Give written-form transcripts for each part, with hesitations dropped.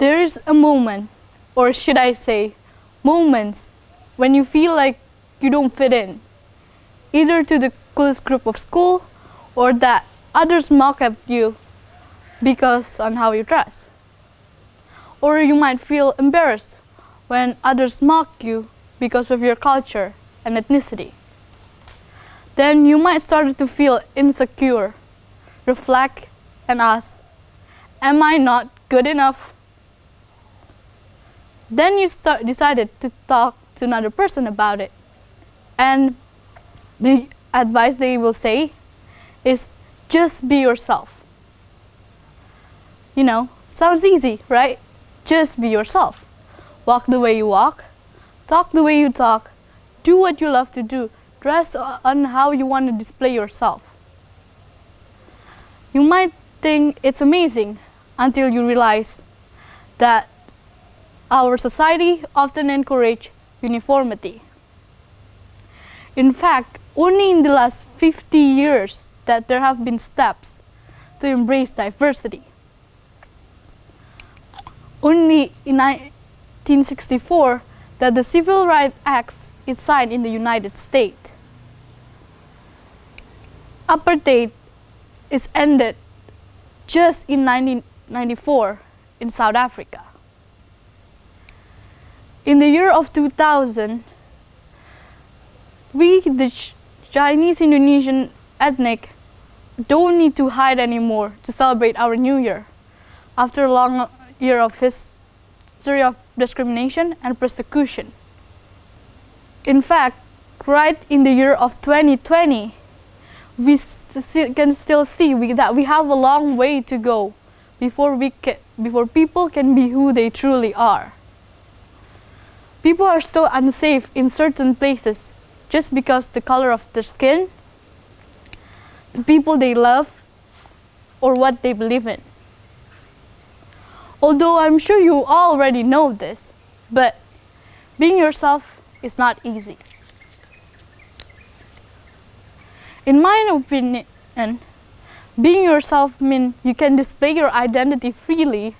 There is a moment, or should I say, moments, when you feel like you don't fit in, either to the coolest group of school or that others mock at you because on how you dress. Or you might feel embarrassed when others mock you because of your culture and ethnicity. Then you might start to feel insecure, reflect, and ask, am I not good enough? Then you decided to talk to another person about it. And the advice they will say is just be yourself. You know, sounds easy, right? Just be yourself. Walk the way you walk, talk the way you talk, do what you love to do, dress on how you want to display yourself. You might think it's amazing until you realize that our society often encourages uniformity. In fact, only in the last 50 years that there have been steps to embrace diversity. Only in 1964 that the Civil Rights Act is signed in the United States. Apartheid is ended just in 1994 in South Africa. In the year of 2000, we, the Chinese Indonesian ethnic, don't need to hide anymore to celebrate our New Year after a long year of history of discrimination and persecution. In fact, right in the year of 2020, we can still see that we have a long way to go before people can be who they truly are. People are still unsafe in certain places just because the color of their skin, the people they love, or what they believe in. Although I'm sure you already know this, but being yourself is not easy. In my opinion, being yourself means you can display your identity freely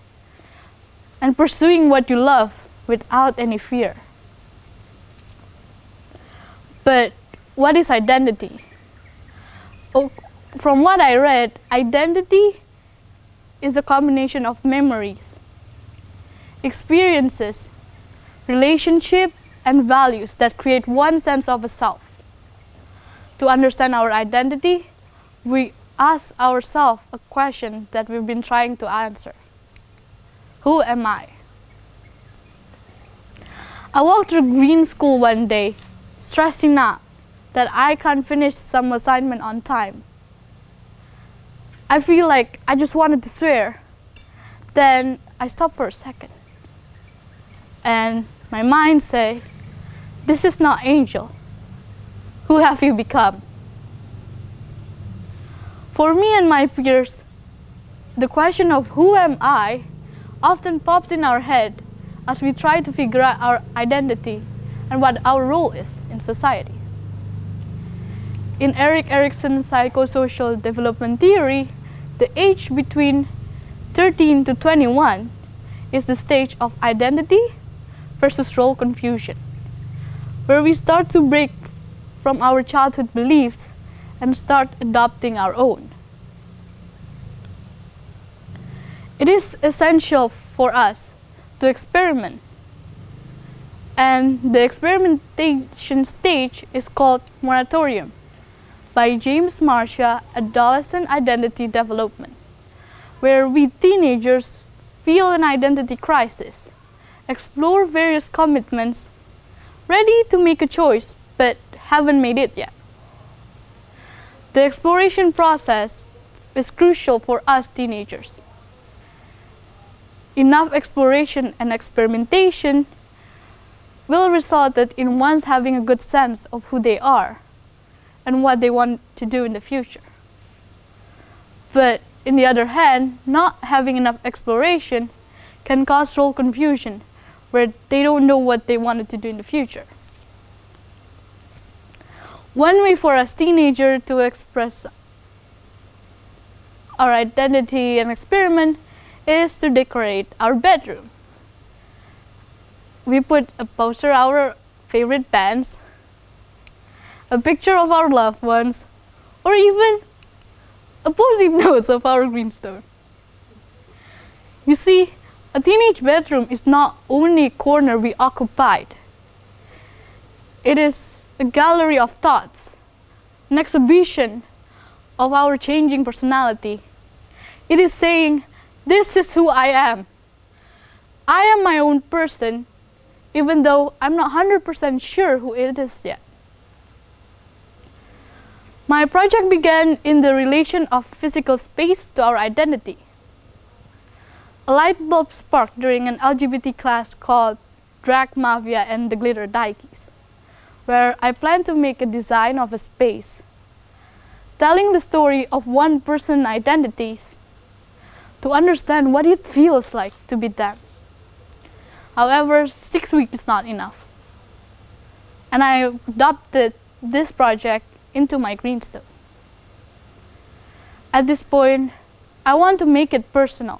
and pursuing what you love without any fear. But what is identity? From what I read, identity is a combination of memories, experiences, relationships, and values that create one sense of a self. To understand our identity, we ask ourselves a question that we've been trying to answer. Who am I? I walked through Green School one day, stressing out that I can't finish some assignment on time. I feel like I just wanted to swear. Then I stopped for a second. And my mind said, this is not Angel. Who have you become? For me and my peers, the question of who am I often pops in our head as we try to figure out our identity and what our role is in society. In Erik Erikson's psychosocial development theory, the age between 13 to 21 is the stage of identity versus role confusion, where we start to break from our childhood beliefs and start adopting our own. It is essential for us to experiment, and the experimentation stage is called Moratorium by James Marcia, Adolescent Identity Development, where we teenagers feel an identity crisis, explore various commitments, ready to make a choice but haven't made it yet. The exploration process is crucial for us teenagers. Enough exploration and experimentation will result in one's having a good sense of who they are and what they want to do in the future. But on the other hand, not having enough exploration can cause role confusion, where they don't know what they wanted to do in the future. One way for us teenagers to express our identity and experiment is to decorate our bedroom. We put a poster of our favorite bands, a picture of our loved ones, or even a post-it notes of our Greenstone. You see, a teenage bedroom is not only a corner we occupied. It is a gallery of thoughts, an exhibition of our changing personality. It is saying, this is who I am. I am my own person, even though I'm not 100% sure who it is yet. My project began in the relation of physical space to our identity. A light bulb sparked during an LGBT class called Drag Mafia and the Glitter Dikes, where I planned to make a design of a space, telling the story of one person's identities to understand what it feels like to be them. However, 6 weeks is not enough, and I adopted this project into my Greenstone. At this point, I want to make it personal.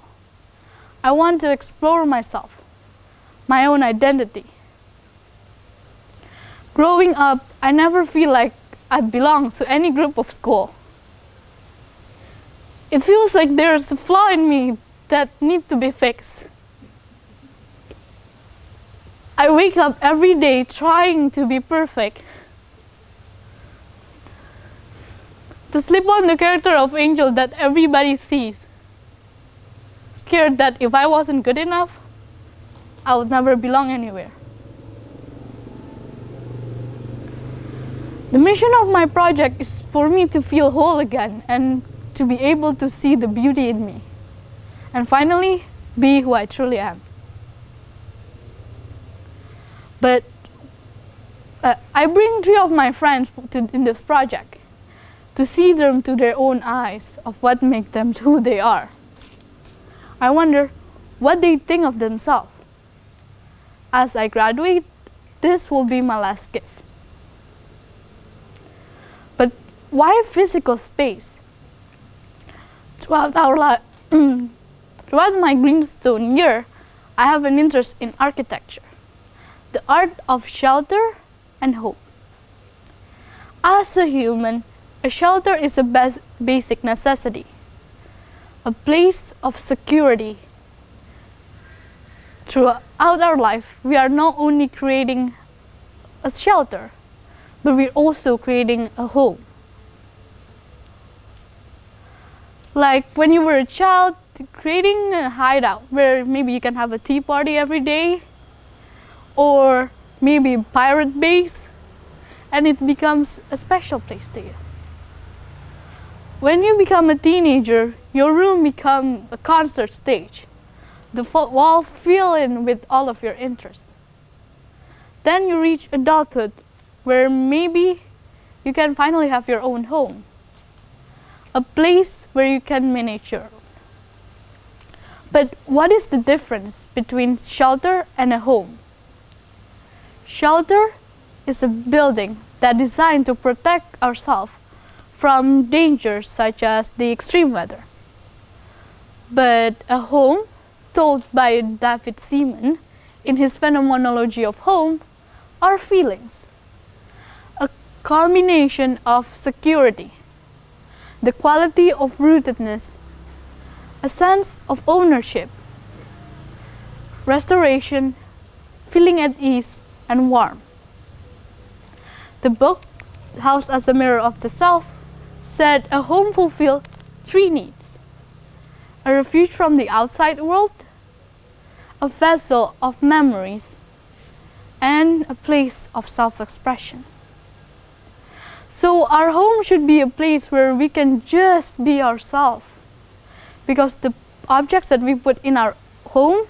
I want to explore myself, my own identity. Growing up, I never feel like I belong to any group of school. It feels like there's a flaw in me that needs to be fixed. I wake up every day trying to be perfect, to slip on the character of Angel that everybody sees. Scared that if I wasn't good enough, I would never belong anywhere. The mission of my project is for me to feel whole again and to be able to see the beauty in me, and finally be who I truly am. But I bring 3 of my friends in this project to see them through their own eyes of what makes them who they are. I wonder what they think of themselves. As I graduate, this will be my last gift. But why physical space? Throughout my Greenstone year, I have an interest in architecture, the art of shelter and hope. As a human, a shelter is a basic necessity, a place of security. Throughout our life, we are not only creating a shelter, but we're also creating a home. Like when you were a child, creating a hideout where maybe you can have a tea party every day, or maybe a pirate base, and it becomes a special place to you. When you become a teenager, your room becomes a concert stage. The wall fill in with all of your interests. Then you reach adulthood, where maybe you can finally have your own home, a place where you can manage your own. But what is the difference between shelter and a home? Shelter is a building that's designed to protect ourselves from dangers such as the extreme weather. But a home, told by David Seaman in his Phenomenology of Home, are feelings. A culmination of security, the quality of rootedness, a sense of ownership, restoration, feeling at ease, and warmth. The book, House as a Mirror of the Self, said a home fulfills 3 needs: a refuge from the outside world, a vessel of memories, and a place of self-expression. So our home should be a place where we can just be ourselves, because the objects that we put in our home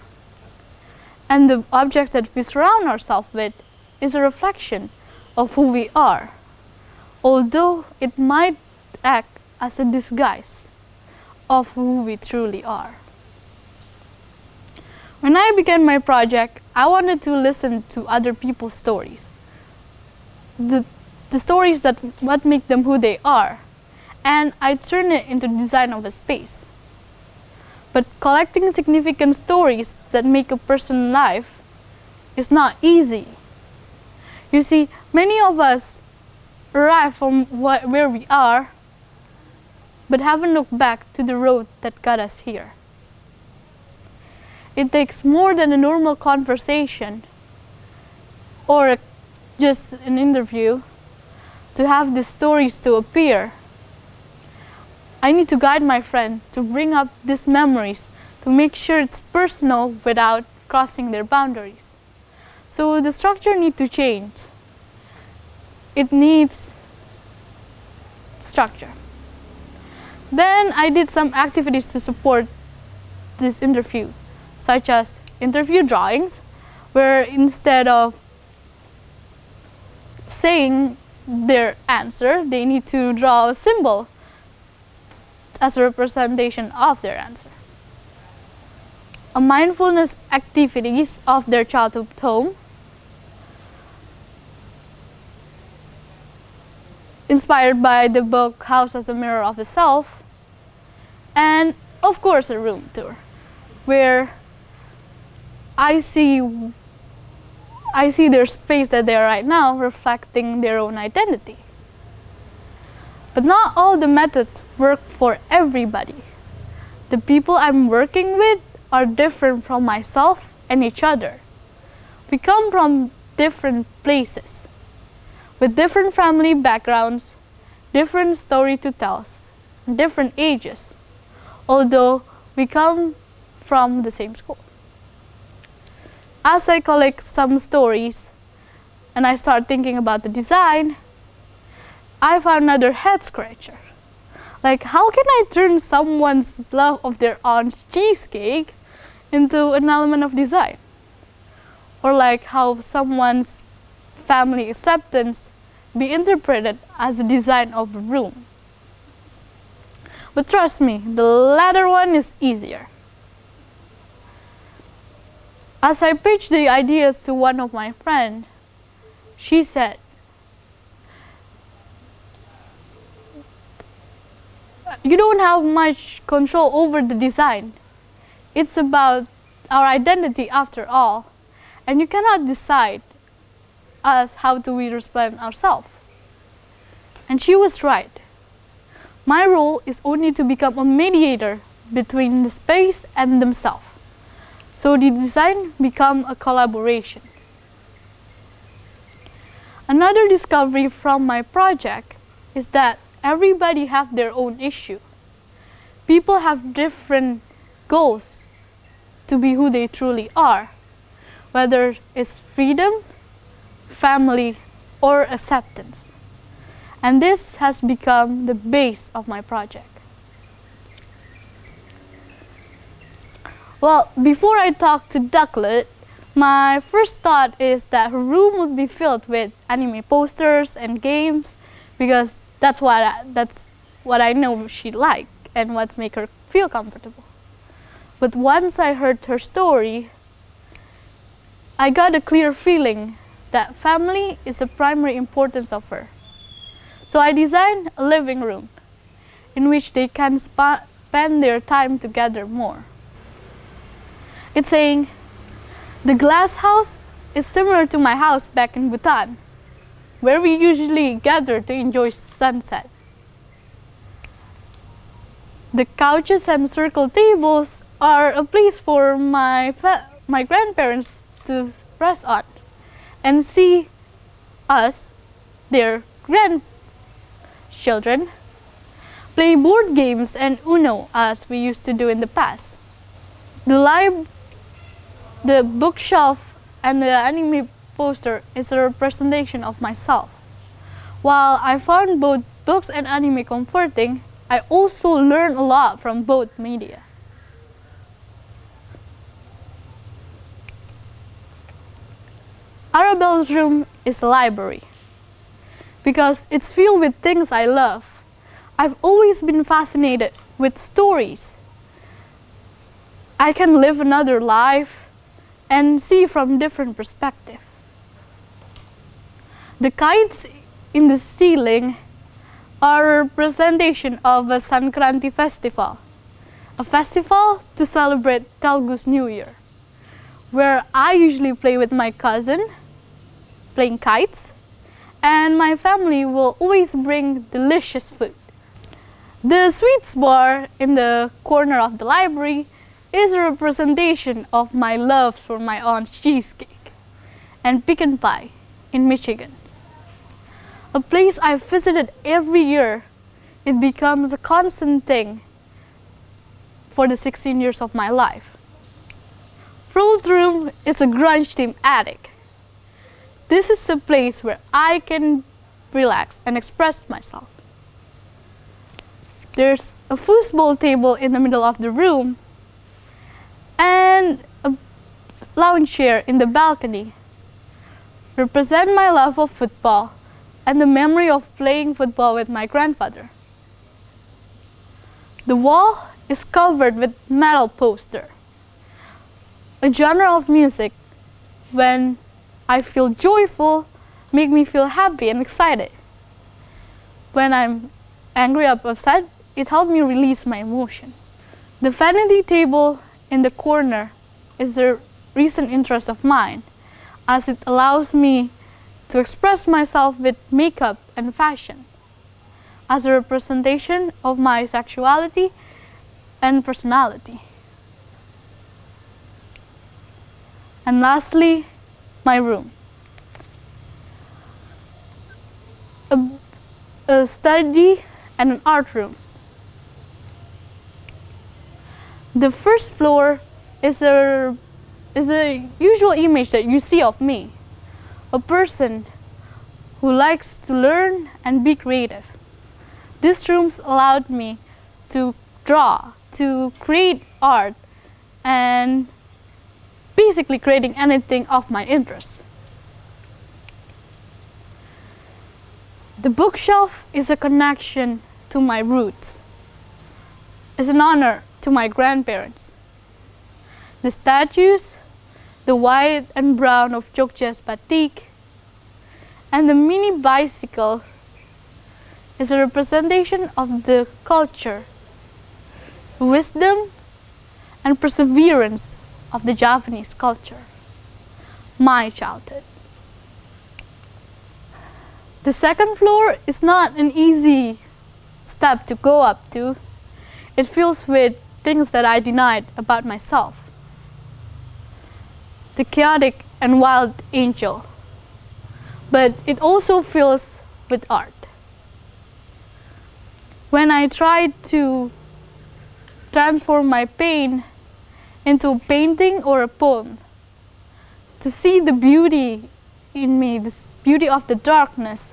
and the objects that we surround ourselves with is a reflection of who we are, although it might act as a disguise of who we truly are. When I began my project, I wanted to listen to other people's stories, the stories that what make them who they are, and I turned it into design of a space. But collecting significant stories that make a person live is not easy. You see, many of us arrive from where we are, but haven't looked back to the road that got us here. It takes more than a normal conversation or just an interview to have these stories to appear. I need to guide my friend to bring up these memories to make sure it's personal without crossing their boundaries. So the structure needs to change. It needs structure. Then I did some activities to support this interview, such as interview drawings, where instead of saying their answer, they need to draw a symbol as a representation of their answer. A mindfulness activities of their childhood home, inspired by the book House as a Mirror of Itself, and of course a room tour, where I see their space that they are right now reflecting their own identity. But not all the methods work for everybody. The people I'm working with are different from myself and each other. We come from different places, with different family backgrounds, different story to tell, different ages, although we come from the same school. As I collect some stories and I start thinking about the design, I found another head scratcher. Like, how can I turn someone's love of their aunt's cheesecake into an element of design? Or like how someone's family acceptance be interpreted as a design of a room. But trust me, the latter one is easier. As I pitched the ideas to one of my friends, she said, "You don't have much control over the design. It's about our identity after all, and you cannot decide us how to we represent ourselves." And she was right. My role is only to become a mediator between the space and themselves. So the design become a collaboration. Another discovery from my project is that everybody have their own issue. People have different goals to be who they truly are, whether it's freedom, family, or acceptance. And this has become the base of my project. Well, before I talk to Ducklet, my first thought is that her room would be filled with anime posters and games, because that's what I know she'd like and what's make her feel comfortable. But once I heard her story, I got a clear feeling that family is the primary importance of her. So I designed a living room in which they can spend their time together more. It's saying, "The glass house is similar to my house back in Bhutan, where we usually gather to enjoy sunset. The couches and circle tables are a place for my grandparents to rest on and see us, their grandchildren, play board games and Uno as we used to do in the past. The bookshelf and the anime poster is a representation of myself. While I found both books and anime comforting, I also learned a lot from both media." Arabelle's room is a library because it's filled with things I love. I've always been fascinated with stories. I can live another life and see from different perspectives. The kites in the ceiling are a representation of a Sankranti festival, a festival to celebrate Telugu's New Year, where I usually play with my cousin, playing kites, and my family will always bring delicious food. The sweets bar in the corner of the library is a representation of my love for my aunt's cheesecake and pecan pie in Michigan. A place I've visited every year, it becomes a constant thing for the 16 years of my life. Fruit Room is a grunge-themed attic. This is a place where I can relax and express myself. There's a foosball table in the middle of the room and a lounge chair in the balcony. Represent my love of football and the memory of playing football with my grandfather. The wall is covered with metal poster, a genre of music when I feel joyful, make me feel happy and excited. When I'm angry or upset, it helps me release my emotion. The vanity table in the corner is a recent interest of mine, as it allows me to express myself with makeup and fashion, as a representation of my sexuality and personality. And lastly, my room. A study and an art room. The first floor is a usual image that you see of me, a person who likes to learn and be creative. These rooms allowed me to draw, to create art, and basically creating anything of my interest. The bookshelf is a connection to my roots. It's an honor to my grandparents. The statues, the white and brown of Jogja's batik, and the mini bicycle is a representation of the culture, wisdom, and perseverance of the Javanese culture, my childhood. The second floor is not an easy step to go up to. It fills with things that I denied about myself. The chaotic and wild angel, but it also fills with art. When I tried to transform my pain into a painting or a poem, to see the beauty in me, this beauty of the darkness,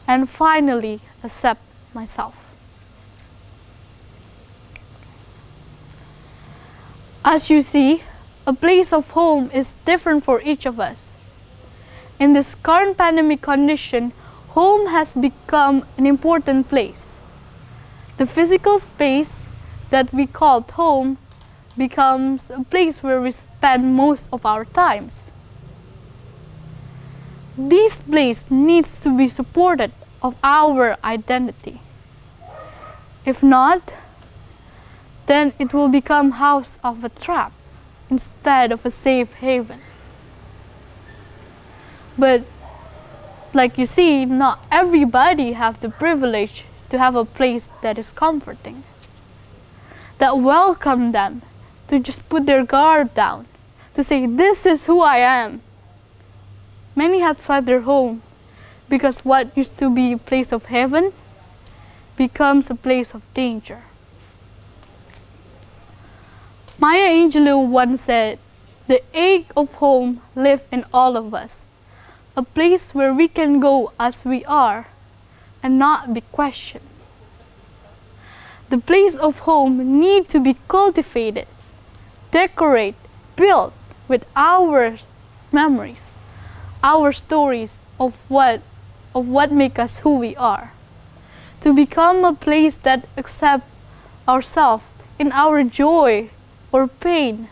and finally accept myself. As you see, a place of home is different for each of us. In this current pandemic condition, home has become an important place. The physical space that we called home becomes a place where we spend most of our times. This place needs to be supported of our identity. If not, then it will become house of a trap instead of a safe haven. But like you see, not everybody have the privilege to have a place that is comforting, that welcome them to just put their guard down, to say, this is who I am. Many have fled their home because what used to be a place of heaven becomes a place of danger. Maya Angelou once said, the ache of home lives in all of us, a place where we can go as we are and not be questioned. The place of home need to be cultivated, decorated, built with our memories, our stories of what make us who we are, to become a place that accepts ourselves in our joy or pain,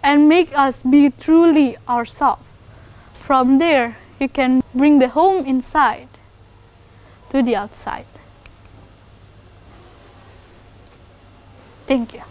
and make us be truly ourselves. From there, you can bring the home inside to the outside. Thank you.